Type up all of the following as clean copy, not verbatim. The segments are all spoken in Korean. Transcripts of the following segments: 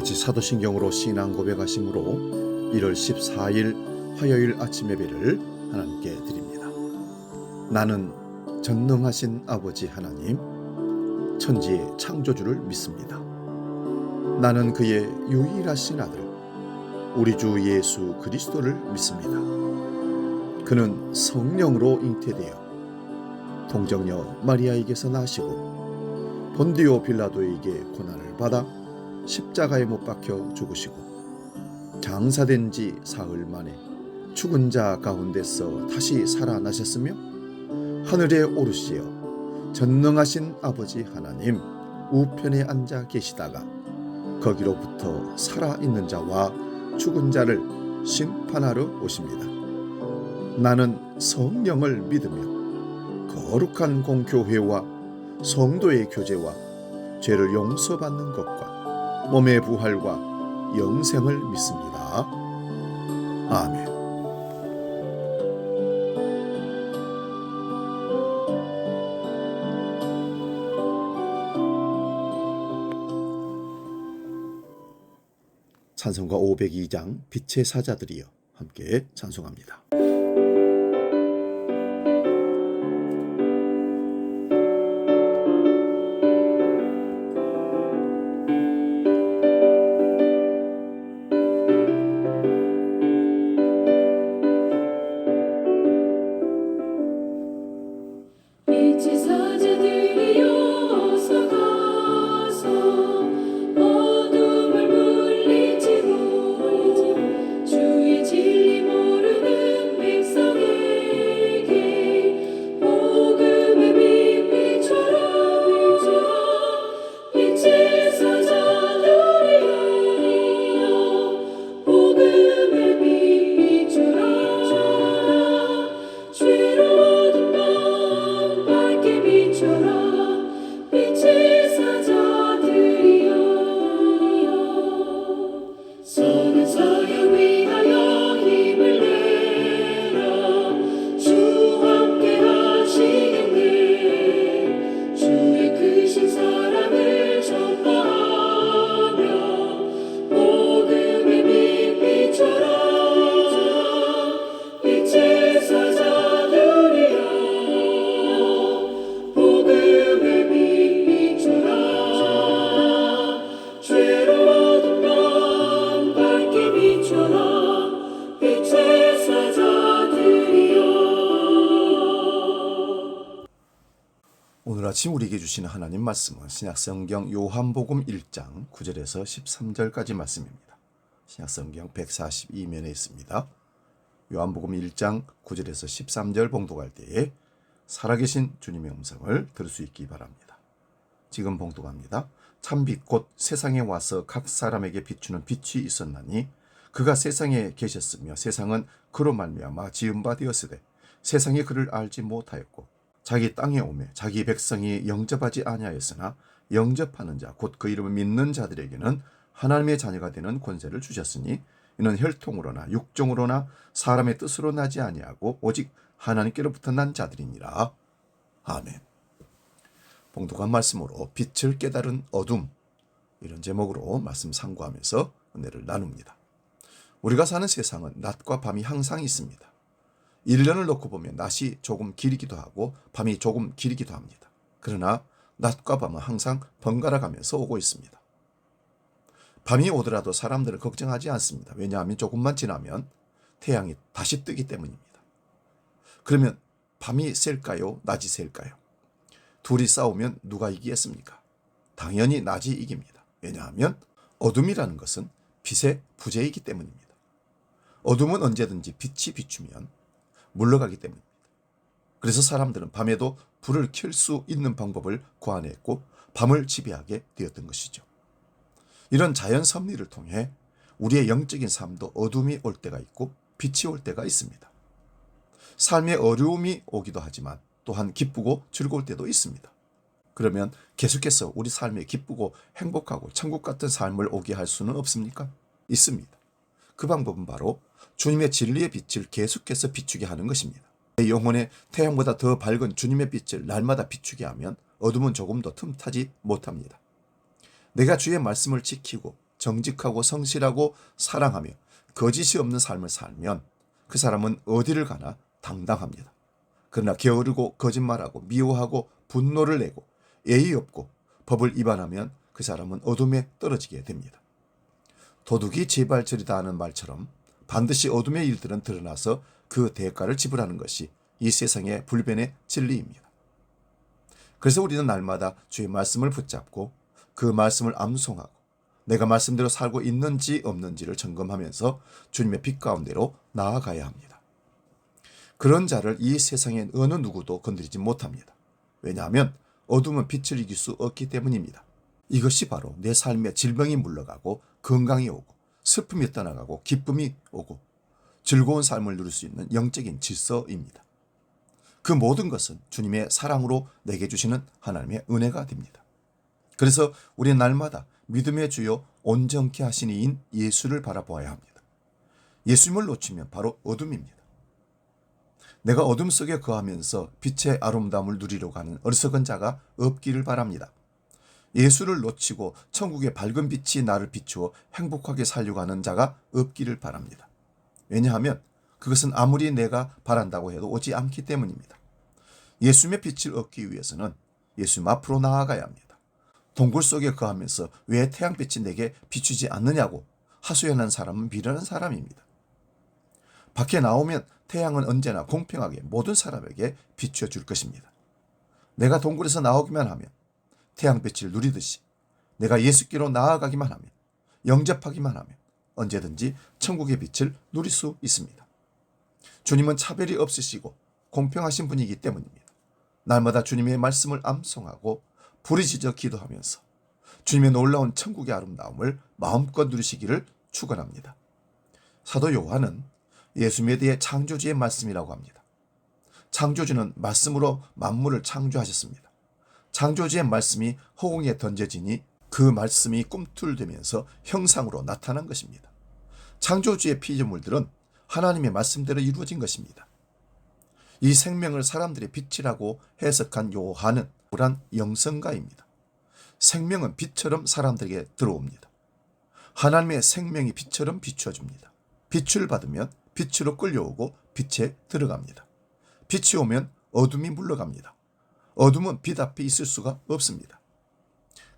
강아지 사도신경으로 신앙 고백하심으로 1월 14일 화요일 아침 예배를 하나님께 드립니다. 나는 전능하신 아버지 하나님, 천지의 창조주를 믿습니다. 나는 그의 유일하신 아들, 우리 주 예수 그리스도를 믿습니다. 그는 성령으로 잉태되어 동정녀 마리아에게서 나시고 본디오 빌라도에게 고난을 받아 십자가에 못 박혀 죽으시고 장사된 지 사흘 만에 죽은 자 가운데서 다시 살아나셨으며 하늘에 오르시어 전능하신 아버지 하나님 우편에 앉아 계시다가 거기로부터 살아있는 자와 죽은 자를 심판하러 오십니다. 나는 성령을 믿으며 거룩한 공교회와 성도의 교제와 죄를 용서받는 것과 몸의 부활과 영생을 믿습니다. 아멘. 찬송가 502장 빛의 사자들이여 함께 찬송합니다. 빛의 사자들이여 서가서 어둠을 물리치고 주의 진리 모르는 백성에게 복음의 빛 비춰라. 빛의 사자들이여 복음의 빛 비춰라. 죄로운 밤 밝게 비춰라. 빛의 사자들이여 선한 사역 위하여 힘을 내라. 주와 함께 하시겠네. 주의 크신 사랑을 전파하며 복음의 빛 비춰라. 빛의 사자들이여 복음의 빛 비춰라. 죄로운 밤 밝게 비춰라. 빛의 사자들이여. 오늘 아침 우리에게 주시는 하나님 말씀은 신약성경 요한복음 1장 9절에서 13절까지 말씀입니다. 신약성경 142면에 있습니다. 요한복음 1장 9절에서 13절 봉독할 때에 살아계신 주님의 음성을 들을 수 있기 바랍니다. 지금 봉독합니다. 참빛 곧 세상에 와서 각 사람에게 비추는 빛이 있었나니 그가 세상에 계셨으며 세상은 그로 말미암아 지은 바 되었으되 세상이 그를 알지 못하였고 자기 땅에 오매 자기 백성이 영접하지 아니하였으나 영접하는 자 곧 그 이름을 믿는 자들에게는 하나님의 자녀가 되는 권세를 주셨으니 이는 혈통으로나 육종으로나 사람의 뜻으로 나지 아니하고 오직 하나님께로부터 난 자들이니라. 아멘. 봉독한 말씀으로 빛을 깨달은 어둠, 이런 제목으로 말씀 상고하면서 은혜를 나눕니다. 우리가 사는 세상은 낮과 밤이 항상 있습니다. 1년을 놓고 보면 낮이 조금 길기도 하고 밤이 조금 길기도 합니다. 그러나 낮과 밤은 항상 번갈아 가면서 오고 있습니다. 밤이 오더라도 사람들은 걱정하지 않습니다. 왜냐하면 조금만 지나면 태양이 다시 뜨기 때문입니다. 그러면 밤이 셀까요? 낮이 셀까요? 둘이 싸우면 누가 이기겠습니까? 당연히 낮이 이깁니다. 왜냐하면 어둠이라는 것은 빛의 부재이기 때문입니다. 어둠은 언제든지 빛이 비추면 물러가기 때문입니다. 그래서 사람들은 밤에도 불을 켤 수 있는 방법을 고안했고 밤을 지배하게 되었던 것이죠. 이런 자연 섭리를 통해 우리의 영적인 삶도 어둠이 올 때가 있고 빛이 올 때가 있습니다. 삶에 어려움이 오기도 하지만 또한 기쁘고 즐거울 때도 있습니다. 그러면 계속해서 우리 삶에 기쁘고 행복하고 천국 같은 삶을 오게 할 수는 없습니까? 있습니다. 그 방법은 바로 주님의 진리의 빛을 계속해서 비추게 하는 것입니다. 내 영혼의 태양보다 더 밝은 주님의 빛을 날마다 비추게 하면 어둠은 조금 더 틈타지 못합니다. 내가 주의 말씀을 지키고 정직하고 성실하고 사랑하며 거짓이 없는 삶을 살면 그 사람은 어디를 가나 당당합니다. 그러나 게으르고 거짓말하고 미워하고 분노를 내고 예의 없고 법을 위반하면 그 사람은 어둠에 떨어지게 됩니다. 도둑이 재발절이다 하는 말처럼 반드시 어둠의 일들은 드러나서 그 대가를 지불하는 것이 이 세상의 불변의 진리입니다. 그래서 우리는 날마다 주의 말씀을 붙잡고 그 말씀을 암송하고 내가 말씀대로 살고 있는지 없는지를 점검하면서 주님의 빛 가운데로 나아가야 합니다. 그런 자를 이 세상엔 어느 누구도 건드리지 못합니다. 왜냐하면 어둠은 빛을 이길 수 없기 때문입니다. 이것이 바로 내 삶에 질병이 물러가고 건강이 오고 슬픔이 떠나가고 기쁨이 오고 즐거운 삶을 누릴 수 있는 영적인 질서입니다. 그 모든 것은 주님의 사랑으로 내게 주시는 하나님의 은혜가 됩니다. 그래서 우리는 날마다 믿음의 주요 온전케 하신 이인 예수를 바라보아야 합니다. 예수님을 놓치면 바로 어둠입니다. 내가 어둠 속에 거하면서 빛의 아름다움을 누리려고 하는 어리석은 자가 없기를 바랍니다. 예수를 놓치고 천국의 밝은 빛이 나를 비추어 행복하게 살려고 하는 자가 없기를 바랍니다. 왜냐하면 그것은 아무리 내가 바란다고 해도 오지 않기 때문입니다. 예수님의 빛을 얻기 위해서는 예수님 앞으로 나아가야 합니다. 동굴 속에 거하면서 왜 태양빛이 내게 비추지 않느냐고 하소연하는 사람은 미련한 사람입니다. 밖에 나오면 태양은 언제나 공평하게 모든 사람에게 비추어 줄 것입니다. 내가 동굴에서 나오기만 하면 태양빛을 누리듯이 내가 예수께로 나아가기만 하면 영접하기만 하면 언제든지 천국의 빛을 누릴 수 있습니다. 주님은 차별이 없으시고 공평하신 분이기 때문입니다. 날마다 주님의 말씀을 암송하고 부르짖어 기도하면서 주님의 놀라운 천국의 아름다움을 마음껏 누리시기를 축원합니다. 사도 요한은 예수님에 대해 창조주의 말씀이라고 합니다. 창조주는 말씀으로 만물을 창조하셨습니다. 창조주의 말씀이 허공에 던져지니 그 말씀이 꿈틀대면서 형상으로 나타난 것입니다. 창조주의 피조물들은 하나님의 말씀대로 이루어진 것입니다. 이 생명을 사람들의 빛이라고 해석한 요한은 불안 영성가입니다. 생명은 빛처럼 사람들에게 들어옵니다. 하나님의 생명이 빛처럼 비추어줍니다. 빛을 받으면 빛으로 끌려오고 빛에 들어갑니다. 빛이 오면 어둠이 물러갑니다. 어둠은 빛 앞에 있을 수가 없습니다.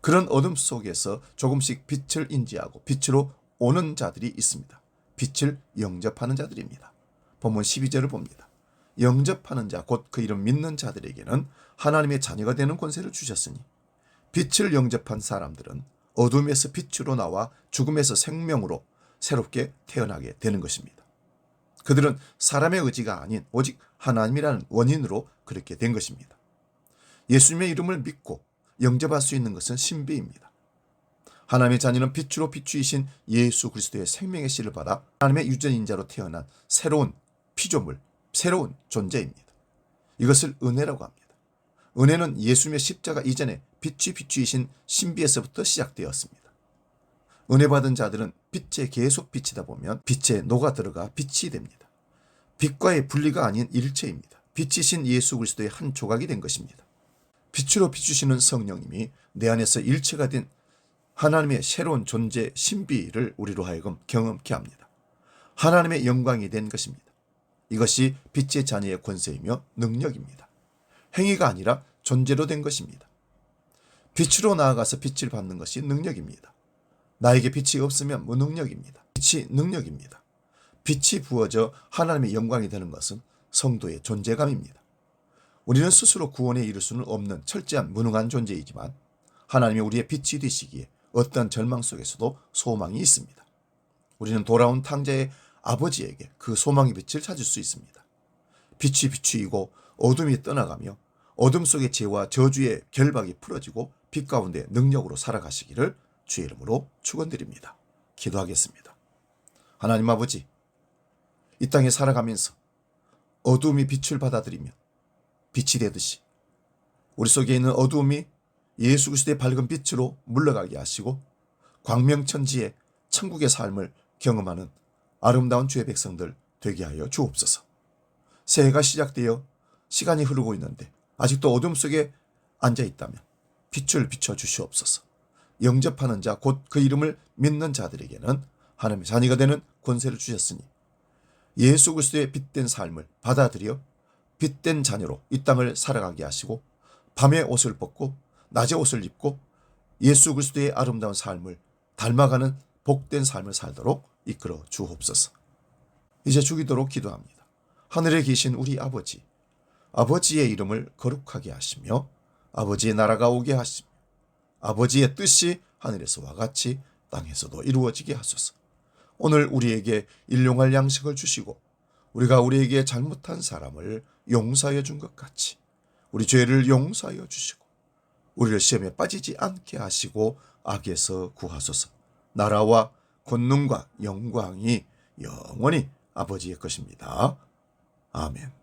그런 어둠 속에서 조금씩 빛을 인지하고 빛으로 오는 자들이 있습니다. 빛을 영접하는 자들입니다. 본문 12절을 봅니다. 영접하는 자, 곧 그 이름 믿는 자들에게는 하나님의 자녀가 되는 권세를 주셨으니 빛을 영접한 사람들은 어둠에서 빛으로 나와 죽음에서 생명으로 새롭게 태어나게 되는 것입니다. 그들은 사람의 의지가 아닌 오직 하나님이라는 원인으로 그렇게 된 것입니다. 예수님의 이름을 믿고 영접할 수 있는 것은 신비입니다. 하나님의 자녀는 빛으로 비추이신 예수 그리스도의 생명의 씨를 받아 하나님의 유전인자로 태어난 새로운 피조물, 새로운 존재입니다. 이것을 은혜라고 합니다. 은혜는 예수님의 십자가 이전에 빛이 비추이신 신비에서부터 시작되었습니다. 은혜 받은 자들은 빛에 계속 비치다 보면 빛에 녹아 들어가 빛이 됩니다. 빛과의 분리가 아닌 일체입니다. 빛이신 예수 그리스도의 한 조각이 된 것입니다. 빛으로 비추시는 성령님이 내 안에서 일체가 된 하나님의 새로운 존재 신비를 우리로 하여금 경험케 합니다. 하나님의 영광이 된 것입니다. 이것이 빛의 자녀의 권세이며 능력입니다. 행위가 아니라 존재로 된 것입니다. 빛으로 나아가서 빛을 받는 것이 능력입니다. 나에게 빛이 없으면 무능력입니다. 빛이 능력입니다. 빛이 부어져 하나님의 영광이 되는 것은 성도의 존재감입니다. 우리는 스스로 구원에 이를 수는 없는 철저한 무능한 존재이지만 하나님이 우리의 빛이 되시기에 어떤 절망 속에서도 소망이 있습니다. 우리는 돌아온 탕자의 아버지에게 그 소망의 빛을 찾을 수 있습니다. 빛이 비추이고 어둠이 떠나가며 어둠 속의 죄와 저주의 결박이 풀어지고 빛 가운데 능력으로 살아가시기를 주의 이름으로 축원드립니다. 기도하겠습니다. 하나님 아버지, 이 땅에 살아가면서 어둠이 빛을 받아들이며 빛이 되듯이 우리 속에 있는 어두움이 예수 그리스도의 밝은 빛으로 물러가게 하시고 광명천지의 천국의 삶을 경험하는 아름다운 주의 백성들 되게 하여 주옵소서. 새해가 시작되어 시간이 흐르고 있는데 아직도 어둠 속에 앉아 있다면 빛을 비춰 주시옵소서. 영접하는 자 곧 그 이름을 믿는 자들에게는 하나님의 자녀가 되는 권세를 주셨으니 예수 그리스도의 빛된 삶을 받아들여 빛된 자녀로 이 땅을 살아가게 하시고 밤에 옷을 벗고 낮에 옷을 입고 예수 그리스도의 아름다운 삶을 닮아가는 복된 삶을 살도록 이끌어 주옵소서. 이제 주기도록 기도합니다. 하늘에 계신 우리 아버지, 아버지의 이름을 거룩하게 하시며 아버지의 나라가 오게 하시며 아버지의 뜻이 하늘에서와 같이 땅에서도 이루어지게 하소서. 오늘 우리에게 일용할 양식을 주시고 우리가 우리에게 잘못한 사람을 용서하여 준 것 같이 우리 죄를 용서하여 주시고 우리를 시험에 빠지지 않게 하시고 악에서 구하소서. 나라와 권능과 영광이 영원히 아버지의 것입니다. 아멘.